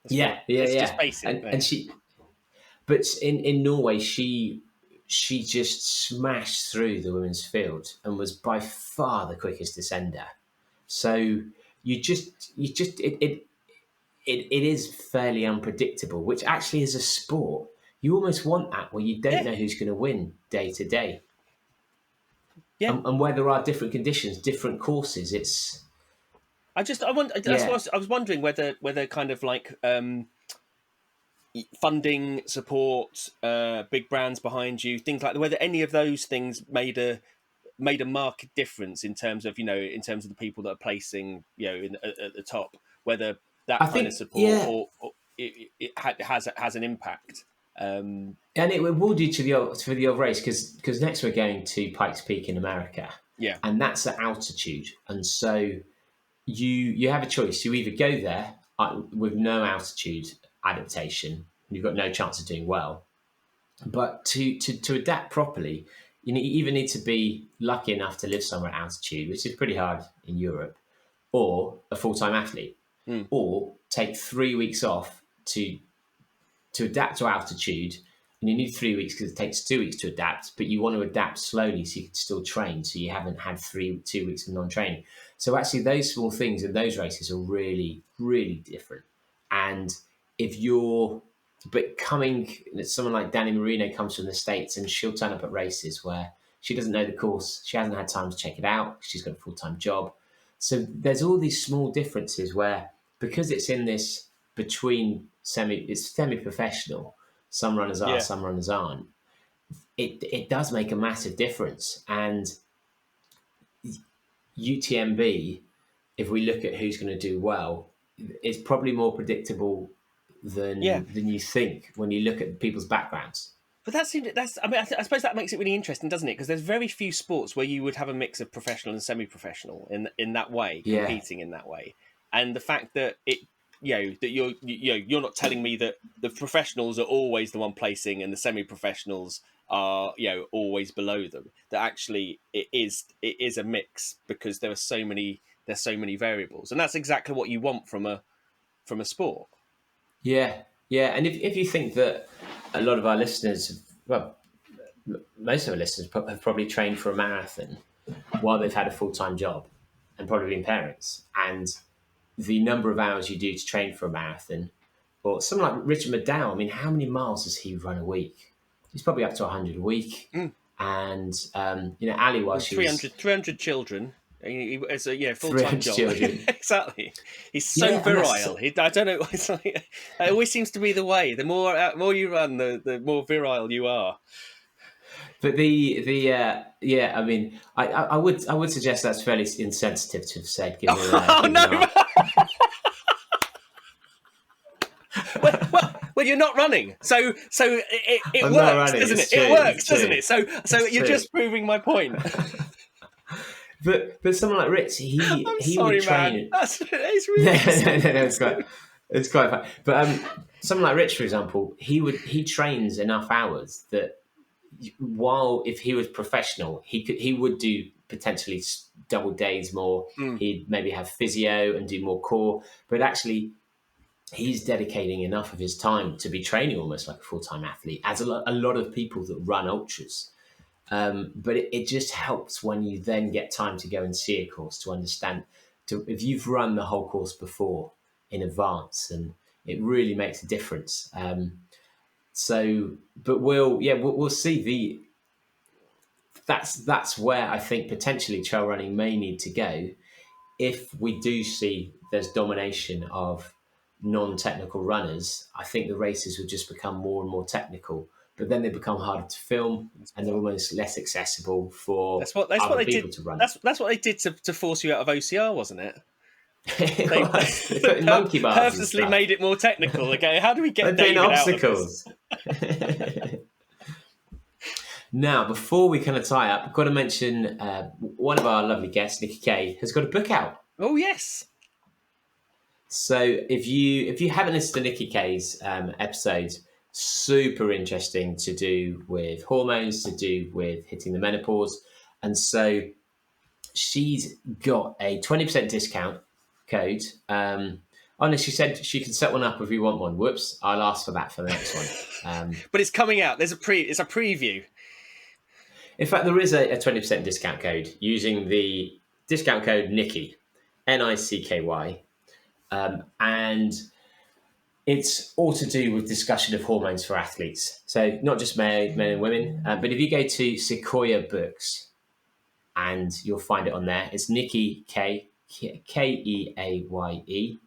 Speaker 1: It's
Speaker 2: just basic.
Speaker 1: And she, but in Norway, she just smashed through the women's field and was by far the quickest descender. So it is fairly unpredictable, which actually is a sport. You almost want that where you don't know who's going to win day to day. Yeah. And where there are different conditions, different courses, it's...
Speaker 2: I was wondering whether kind of like funding, support, big brands behind you, things like that, whether any of those things made a marked difference in terms of the people that are placing at the top, whether that kind of support or it has an impact.
Speaker 1: And it will do for the old race because next we're going to Pikes Peak in America, and that's at altitude, and so you have a choice. You either go there with no altitude adaptation, you've got no chance of doing well, but to adapt properly, you either need to be lucky enough to live somewhere at altitude, which is pretty hard in Europe, or a full-time athlete, or take 3 weeks off to adapt to altitude. And you need 3 weeks because it takes 2 weeks to adapt, but you want to adapt slowly so you can still train, so you haven't had 2 weeks of non-training. So actually those small things in those races are really, really different. And someone like Danny Marino comes from the States and she'll turn up at races where she doesn't know the course. She hasn't had time to check it out. She's got a full-time job. So there's all these small differences where, because it's in this between it's semi-professional, some runners are, some runners aren't, it does make a massive difference. And UTMB, if we look at who's going to do well, it's probably more predictable than you think when you look at people's backgrounds.
Speaker 2: But I suppose that makes it really interesting, doesn't it? Because there's very few sports where you would have a mix of professional and semi-professional in that way, competing in that way. And the fact that you're not telling me that the professionals are always the one placing and the semi-professionals are always below them. That actually it is a mix because there's so many variables, and that's exactly what you want from a sport.
Speaker 1: Yeah. And if you think that a lot of our listeners, most of our listeners have probably trained for a marathon while they've had a full-time job and probably been parents, and the number of hours you do to train for a marathon, or someone like Richard McDowell, I mean, how many miles does he run a week? He's probably up to 100 a week. And, Ali, while she was...
Speaker 2: 300 children. It's a full-time job.
Speaker 1: Children.
Speaker 2: Exactly. He's so virile. I don't know. It's like, it always seems to be the way. The more you run, the more virile you are.
Speaker 1: But I mean, I would suggest that's fairly insensitive to have said.
Speaker 2: No. Well, you're not running, so it works, doesn't it? It works, doesn't it? So you're just proving my point.
Speaker 1: But someone like Rich, he would train.
Speaker 2: It's really
Speaker 1: it's quite fun. But someone like Rich, for example, he trains enough hours that while if he was professional, he would do potentially double days more. He'd maybe have physio and do more core, but actually he's dedicating enough of his time to be training almost like a full-time athlete, as a lot of people that run ultras. But it just helps when you then get time to go and see a course to understand, if you've run the whole course before in advance, and it really makes a difference. So, but we'll see that's where I think potentially trail running may need to go if we do see there's domination of non-technical runners. I think the races will just become more and more technical, but then they become harder to film and they're almost less accessible for other people to run.
Speaker 2: That's what they did to force you out of OCR, wasn't it?
Speaker 1: They put in monkey bars
Speaker 2: purposely made it more technical. Okay, how do we get
Speaker 1: David
Speaker 2: obstacles?
Speaker 1: Out of this? Now, before we kind of tie up, I've got to mention one of our lovely guests, Nikki Kay, has got a book out.
Speaker 2: Oh yes.
Speaker 1: So if you haven't listened to Nikki Kay's episode, super interesting to do with hormones, to do with hitting the menopause, and so she's got a 20% discount code. No, she said she can set one up if you want one. Whoops, I'll ask for that for the next one.
Speaker 2: But it's coming out. It's a preview.
Speaker 1: In fact, there is a 20% discount code using the discount code Nicky, NICKY, and it's all to do with discussion of hormones for athletes. So not just men and women, but if you go to Sequoia Books, and you'll find it on there. It's Nikki Kay, Keaye.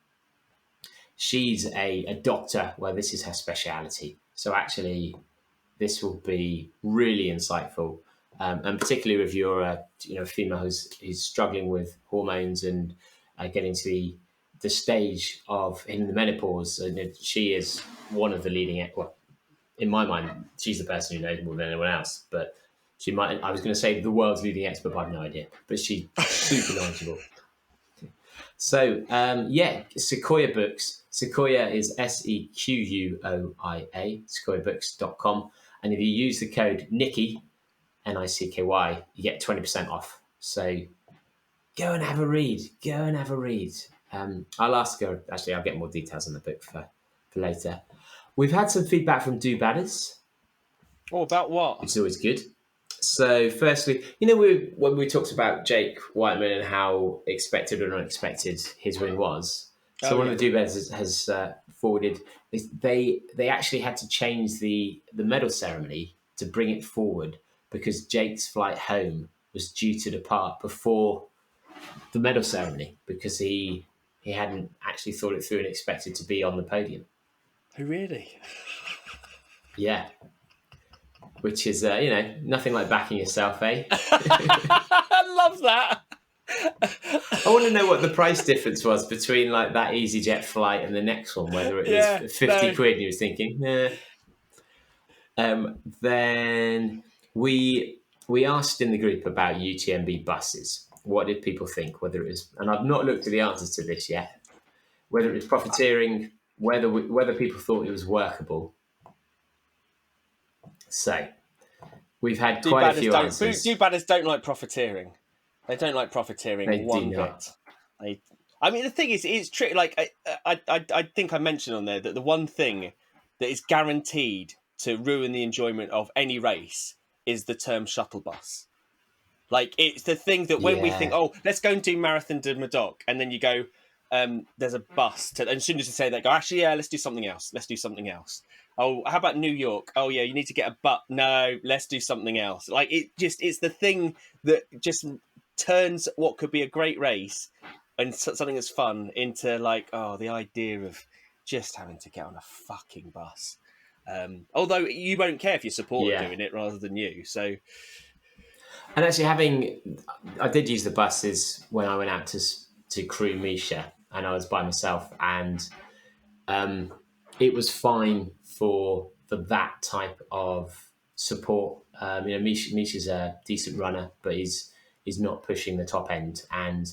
Speaker 1: She's a doctor where this is her speciality. So actually, this will be really insightful, and particularly if you're a female who's struggling with hormones and getting to the stage of in the menopause. And she is one of the leading. Well, in my mind, she's the person who knows more than anyone else. But she might. I was going to say the world's leading expert, but I have no idea. But she's super knowledgeable. So Sequoia Books. Sequoia is SEQUOIA, sequoiabooks.com. And if you use the code Nicky, NICKY, you get 20% off. So go and have a read. I'll ask her. Actually, I'll get more details on the book for later. We've had some feedback from Do Badders.
Speaker 2: Oh, about what?
Speaker 1: Which is always good. So firstly, when we talked about Jake Whiteman and how expected or unexpected his win was. So one of the Do Badders has forwarded. They actually had to change the medal ceremony to bring it forward because Jake's flight home was due to depart before the medal ceremony because he hadn't actually thought it through and expected to be on the podium.
Speaker 2: Oh, really?
Speaker 1: Yeah. Which is, nothing like backing yourself, eh?
Speaker 2: I love that.
Speaker 1: I want to know what the price difference was between like that EasyJet flight and the next one, whether it was 50 quid and you was thinking, nah. Then we asked in the group about UTMB buses. What did people think? Whether it was, and I've not looked at the answers to this yet, whether it was profiteering, whether people thought it was workable. So we've had quite a few answers.
Speaker 2: Do Badders don't like profiteering. They don't like profiteering one bit. I mean, the thing is, it's tricky. Like I think I mentioned on there that the one thing that is guaranteed to ruin the enjoyment of any race is the term shuttle bus. Like it's the thing that when we think, oh, let's go and do Marathon de Medoc, and then you go, there's a bus. And as soon as you say that, go, actually, yeah, let's do something else. Oh, how about New York? Oh, yeah, you need to get a butt. No, let's do something else. Like it's the thing that just turns what could be a great race and something that's fun into like, oh, the idea of just having to get on a fucking bus. Although you won't care if you support doing it rather than you. So,
Speaker 1: and actually I did use the buses when I went out to crew Misha, and I was by myself, and it was fine for that type of support. Misha's a decent runner, but he's not pushing the top end, and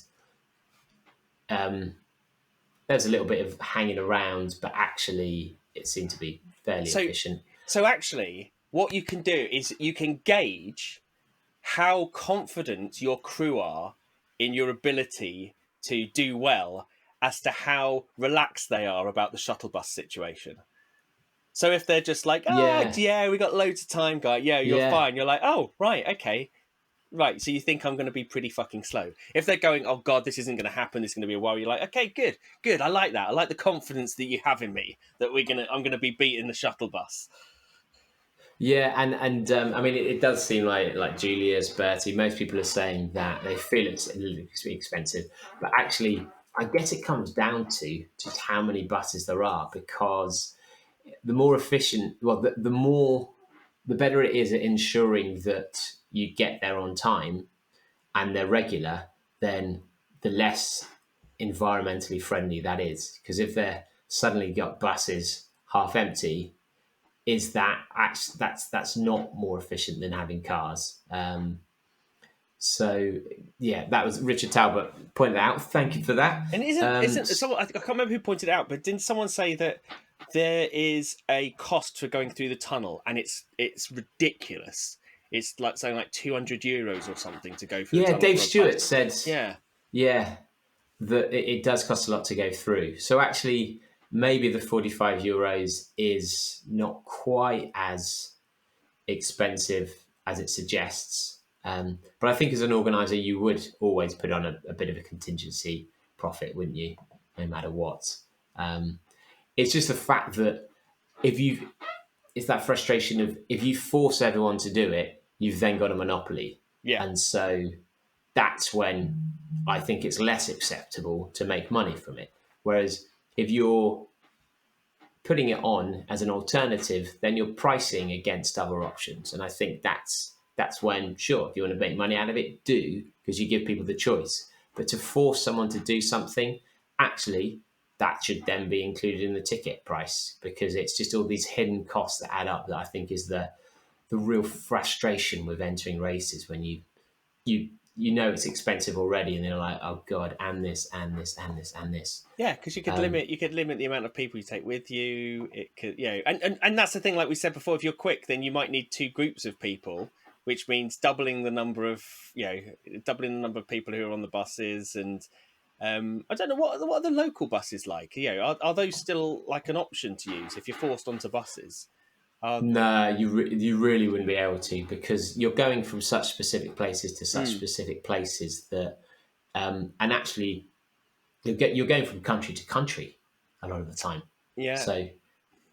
Speaker 1: there's a little bit of hanging around, but actually it seemed to be fairly efficient.
Speaker 2: So actually, what you can do is you can gauge how confident your crew are in your ability to do well as to how relaxed they are about the shuttle bus situation. So if they're just like, we got loads of time, guy. Yeah, you're fine. You're like, oh, right, okay. Right, so you think I'm going to be pretty fucking slow. If they're going, oh, God, this isn't going to happen. This is going to be a while. You're like, okay, good. I like that. I like the confidence that you have in me that I'm going to be beating the shuttle bus.
Speaker 1: Yeah, and I mean, it does seem like Julius, Bertie, most people are saying that they feel it's a little expensive, but actually, I guess it comes down to just how many buses there are, because the more efficient, well, the better it is at ensuring that you get there on time and they're regular, then the less environmentally friendly that is. Because if they're suddenly got buses half empty, is that's not more efficient than having cars. So yeah, that was Richard Talbot pointed out. Thank you for that.
Speaker 2: And isn't someone, I can't remember who pointed it out, but didn't someone say that there is a cost for going through the tunnel, and it's ridiculous. It's like something like €200 or something to go through the
Speaker 1: Yeah,
Speaker 2: tunnel
Speaker 1: Dave
Speaker 2: for a
Speaker 1: Stewart
Speaker 2: bus.
Speaker 1: said,
Speaker 2: Yeah,
Speaker 1: yeah, that it does cost a lot to go through. So actually, maybe the €45 is not quite as expensive as it suggests. But I think as an organizer, you would always put on a bit of a contingency profit, wouldn't you? No matter what. It's just the fact that if you, it's that frustration of if you force everyone to do it, you've then got a monopoly.
Speaker 2: yeah,
Speaker 1: And so that's when I think it's less acceptable to make money from it. Whereas if you're putting it on as an alternative, then you're pricing against other options. And I think that's when, sure, if you want to make money out of it, do, because you give people the choice. But to force someone to do something, actually, that should then be included in the ticket price, because it's just all these hidden costs that add up that I think is the real frustration with entering races, when you know it's expensive already, and they're like, oh god, and this and this and this and this.
Speaker 2: yeah. Because you could limit the amount of people you take with you. It could, and that's the thing. Like we said before, if you're quick, then you might need two groups of people, which means doubling the number of people who are on the buses. And I don't know what are the local buses like. Are those still like an option to use if you're forced onto buses?
Speaker 1: No, you really wouldn't be able to, because you're going from such specific places to such
Speaker 2: Mm,
Speaker 1: specific places that, and actually you're going from country to country a lot of the time.
Speaker 2: yeah.
Speaker 1: So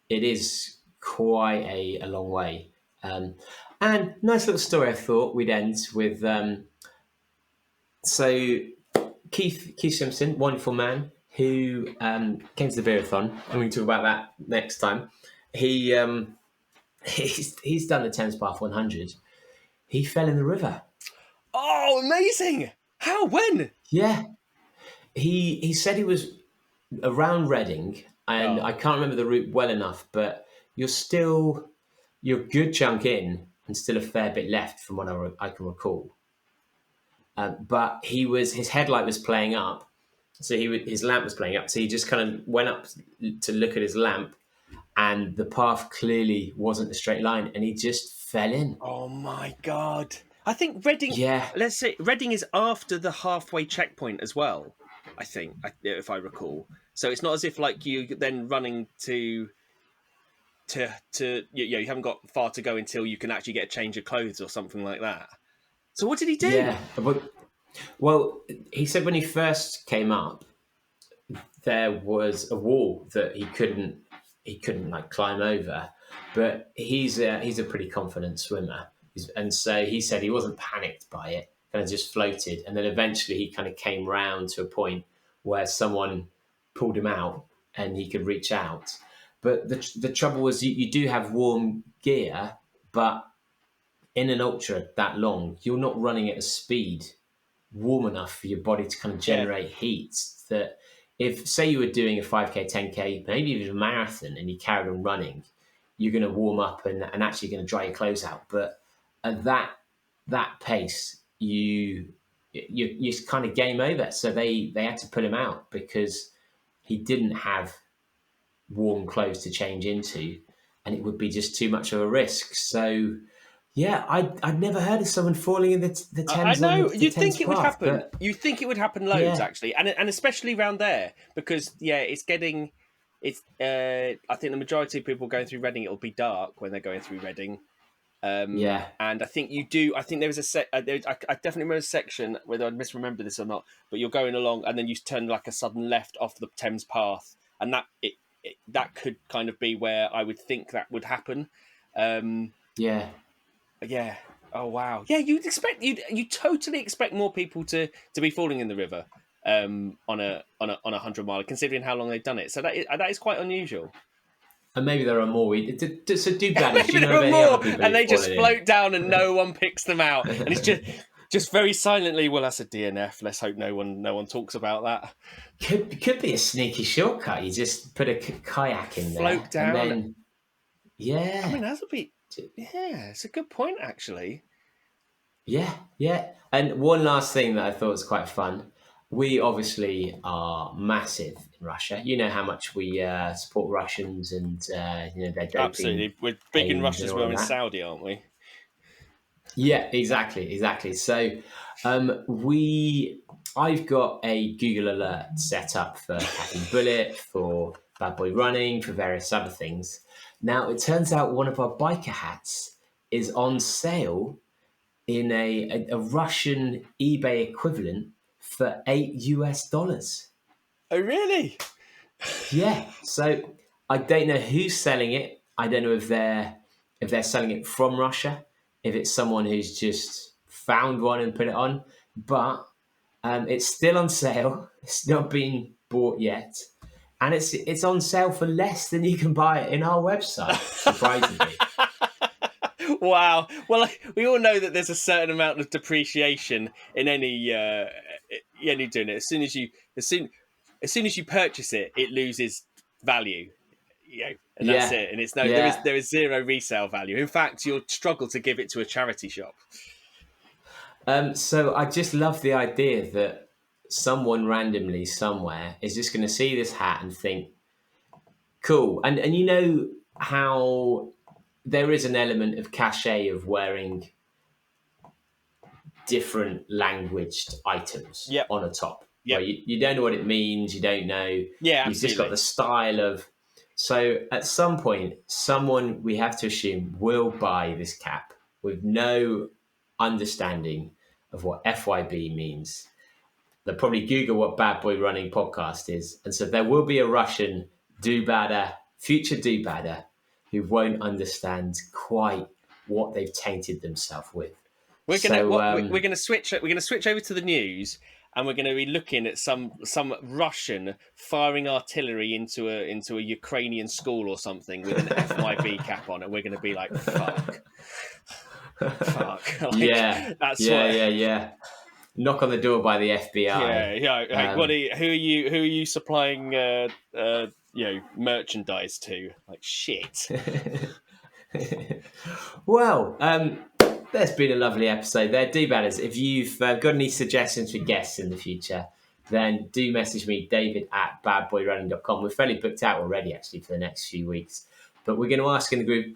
Speaker 1: it is quite a long way. And nice little story. I thought we'd end with. So Keith Simpson, wonderful man who came to the beerathon, and we can talk about that next time. He he's done the Thames Bath 100. He fell in the river.
Speaker 2: Oh, amazing! How? When?
Speaker 1: Yeah, he said he was around Reading, and I
Speaker 2: Oh,
Speaker 1: can't remember the route well enough, but you're a good chunk in, and still a fair bit left from what I can recall. But his headlight was playing up, so his lamp was playing up, so he just kind of went up to look at his lamp, and the path clearly wasn't a straight line, and he just fell in.
Speaker 2: oh my God! I think Reading.
Speaker 1: Yeah,
Speaker 2: Let's say Reading is after the halfway checkpoint as well. I think, if I recall. So it's not as if like you then running to you haven't got far to go until you can actually get a change of clothes or something like that. So what did he do?
Speaker 1: yeah. But well, he said when he first came up, there was a wall that he couldn't like climb over, but he's a pretty confident swimmer, and so he said he wasn't panicked by it, kind of just floated, and then eventually he kind of came round to a point where someone pulled him out and he could reach out. But the trouble was you do have warm gear, but in an ultra that long, you're not running at a speed warm enough for your body to kind of
Speaker 2: Yeah,
Speaker 1: generate heat, that if, say, you were doing a 5k, 10k, maybe even a marathon, and you carried on running, you're going to warm up and actually going to dry your clothes out. But at that pace, you kind of game over. So they had to put him out because he didn't have warm clothes to change into, and it would be just too much of a risk. So yeah, I'd never heard of someone falling in the
Speaker 2: I
Speaker 1: Thames on
Speaker 2: know.
Speaker 1: the
Speaker 2: You'd
Speaker 1: Thames
Speaker 2: think it would
Speaker 1: path,
Speaker 2: happen.
Speaker 1: but
Speaker 2: You think it would happen loads
Speaker 1: yeah,
Speaker 2: actually, and especially around there because it's getting. It's. I think the majority of people going through Reading, it'll be dark when they're going through Reading.
Speaker 1: yeah,
Speaker 2: And I think you do. I think there was I definitely remember a section, whether I misremember this or not, but you're going along and then you turn like a sudden left off the Thames path, and that could kind of be where I would think that would happen.
Speaker 1: Yeah.
Speaker 2: Yeah. Oh wow. Yeah, you totally expect more people to be falling in the river on a 100 mile, considering how long they've done it. So that is quite unusual.
Speaker 1: And maybe there are more. So do bladders. Do
Speaker 2: Maybe
Speaker 1: you know
Speaker 2: there
Speaker 1: of
Speaker 2: are
Speaker 1: any other
Speaker 2: more,
Speaker 1: people
Speaker 2: and
Speaker 1: who've
Speaker 2: they just
Speaker 1: fallen in?
Speaker 2: float down and no one picks them out, and it's just very silently. Well, that's a DNF. Let's hope no one talks about that.
Speaker 1: Could be a sneaky shortcut. You just put a kayak in there,
Speaker 2: Float down.
Speaker 1: and then
Speaker 2: I mean, that'll be. Yeah, it's a good point, actually.
Speaker 1: Yeah. And one last thing that I thought was quite fun. We obviously are massive in Russia. You know how much we support Russians and their doping.
Speaker 2: Absolutely, we're big in Russia as well in
Speaker 1: that.
Speaker 2: Saudi, aren't we?
Speaker 1: Yeah, exactly. So I've got a Google alert set up for Captain Bullet, for Bad Boy Running, for various other things. Now it turns out one of our biker hats is on sale in a Russian eBay equivalent for $8.
Speaker 2: Oh, really?
Speaker 1: Yeah. So I don't know who's selling it. I don't know if they're selling it from Russia, if it's someone who's just found one and put it on. But it's still on sale. It's not been bought yet, and it's on sale for less than you can buy it in our website. Surprisingly.
Speaker 2: Wow. Well, we all know that there's a certain amount of depreciation in any doing it. As soon as you purchase it, it loses value. And that's it. And there is zero resale value. In fact, you'll struggle to give it to a charity shop.
Speaker 1: So I just love the idea that someone randomly somewhere is just going to see this hat and think, cool. And you know how there is an element of cachet of wearing different languaged items on a top.
Speaker 2: Yeah,
Speaker 1: you don't know what it means. You don't know.
Speaker 2: Yeah,
Speaker 1: you've just got the style of. So at some point, someone, we have to assume, will buy this cap with no understanding of what FYB means. They'll probably Google what Bad Boy Running podcast is, and so there will be a Russian future do-badder, who won't understand quite what they've tainted themselves with.
Speaker 2: We're gonna switch over to the news, and we're going to be looking at some Russian firing artillery into a Ukrainian school or something with an FYB cap on, and we're going to be like, fuck. Like,
Speaker 1: yeah. Knock on the door by the FBI.
Speaker 2: Yeah. Who are you supplying merchandise to? Like, shit.
Speaker 1: Well, there's been a lovely episode there. Do-badders, if you've got any suggestions for guests in the future, then do message me, david@badboyrunning.com. We're fairly booked out already, actually, for the next few weeks. But we're going to ask in the group,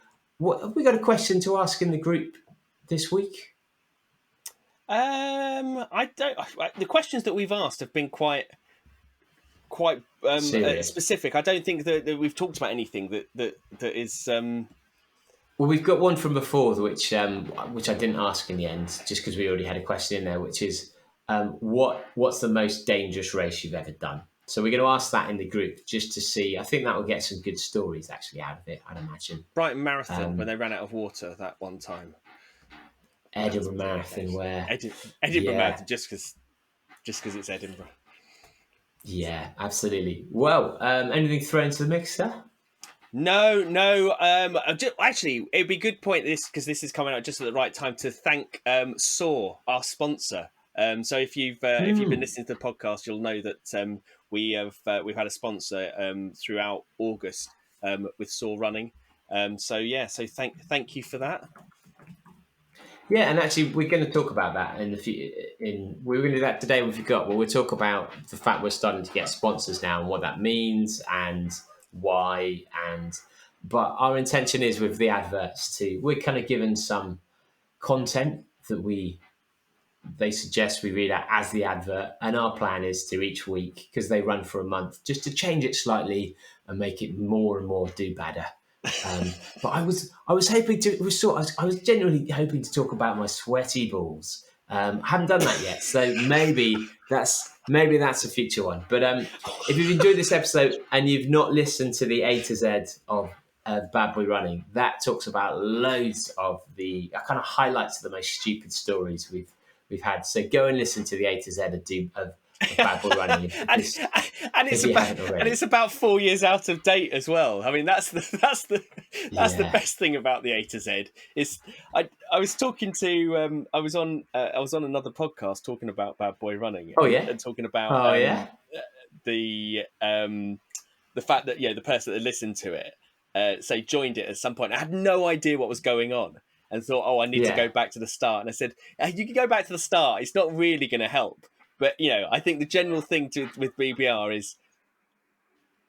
Speaker 1: have we got a question to ask in the group this week?
Speaker 2: I don't. The questions that we've asked have been quite specific. I don't think that we've talked about anything that is.
Speaker 1: Well, we've got one from before, which I didn't ask in the end, just because we already had a question in there, which is, what's the most dangerous race you've ever done? So we're going to ask that in the group just to see. I think that will get some good stories actually out of it, I'd imagine.
Speaker 2: Brighton Marathon, when they ran out of water that one time.
Speaker 1: Edinburgh Marathon, where
Speaker 2: Edinburgh Marathon, just because it's Edinburgh.
Speaker 1: Yeah, absolutely. Well, anything thrown into the mix there?
Speaker 2: No. Actually, it'd be a good point because this is coming out just at the right time to thank SAW, our sponsor. So if you've been listening to the podcast, you'll know that we've had a sponsor throughout August with SAW Running. So thank you for that.
Speaker 1: Yeah, and actually, we're going to talk about that we're going to do that today. We forgot, but we'll talk about the fact we're starting to get sponsors now and what that means and why. But our intention is with the adverts we're kind of given some content that they suggest we read out as the advert, and our plan is to each week, because they run for a month, just to change it slightly and make it more and more do-badder. But I was hoping I was genuinely hoping to talk about my sweaty balls. I haven't done that yet, so maybe that's a future one. But if you've enjoyed this episode and you've not listened to the A to Z of Bad Boy Running, that talks about loads of the kind of highlights of the most stupid stories we've had. So go and listen to the A to Z of Bad Boy Running.
Speaker 2: and it's about 4 years out of date as well. I mean, that's the best thing about the A to Z. Is I was talking to I was on another podcast talking about Bad Boy Running. And talking about the fact that the person that listened to it joined it at some point. I had no idea what was going on and thought, I need to go back to the start. And I said, you can go back to the start. It's not really going to help. But, I think the general thing with BBR is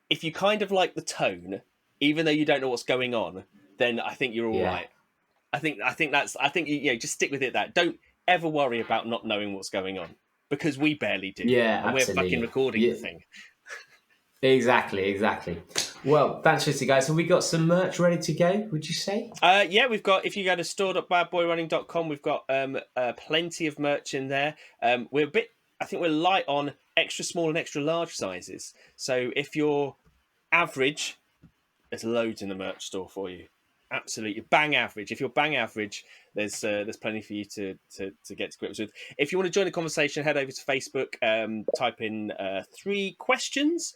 Speaker 2: if you kind of like the tone, even though you don't know what's going on, then I think you're all right. I think just stick with it. Don't ever worry about not knowing what's going on, because we barely do.
Speaker 1: Yeah,
Speaker 2: and we're fucking recording the thing.
Speaker 1: Exactly. Well, thanks for listening, guys. Have we got some merch ready to go, would you say?
Speaker 2: We've got, if you go to store.badboyrunning.com, we've got plenty of merch in there. I think we're light on extra small and extra large sizes. So if you're average, there's loads in the merch store for you. Absolutely bang average. If you're bang average, there's plenty for you to get to grips with. If you want to join the conversation, head over to Facebook, type in 3 questions.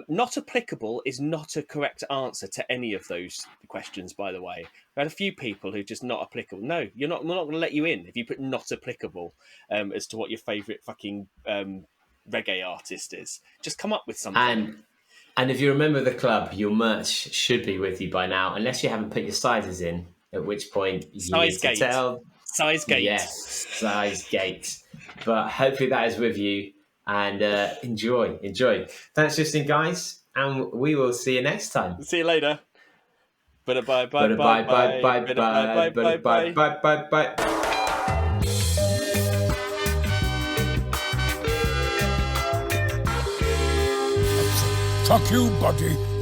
Speaker 2: Not applicable is not a correct answer to any of those questions, by the way. We had a few people who just not applicable. No, we're not going to let you in if you put not applicable as to what your favourite fucking reggae artist is. Just come up with something.
Speaker 1: And if you're a member of the club, your merch should be with you by now, unless you haven't put your sizes in, at which point you need to tell.
Speaker 2: Size gate.
Speaker 1: Yes, size gate. But hopefully that is with you. And enjoy. Thanks for listening, guys, and we will see you next time.
Speaker 2: See you later. Bye.
Speaker 3: Fuck you, buddy.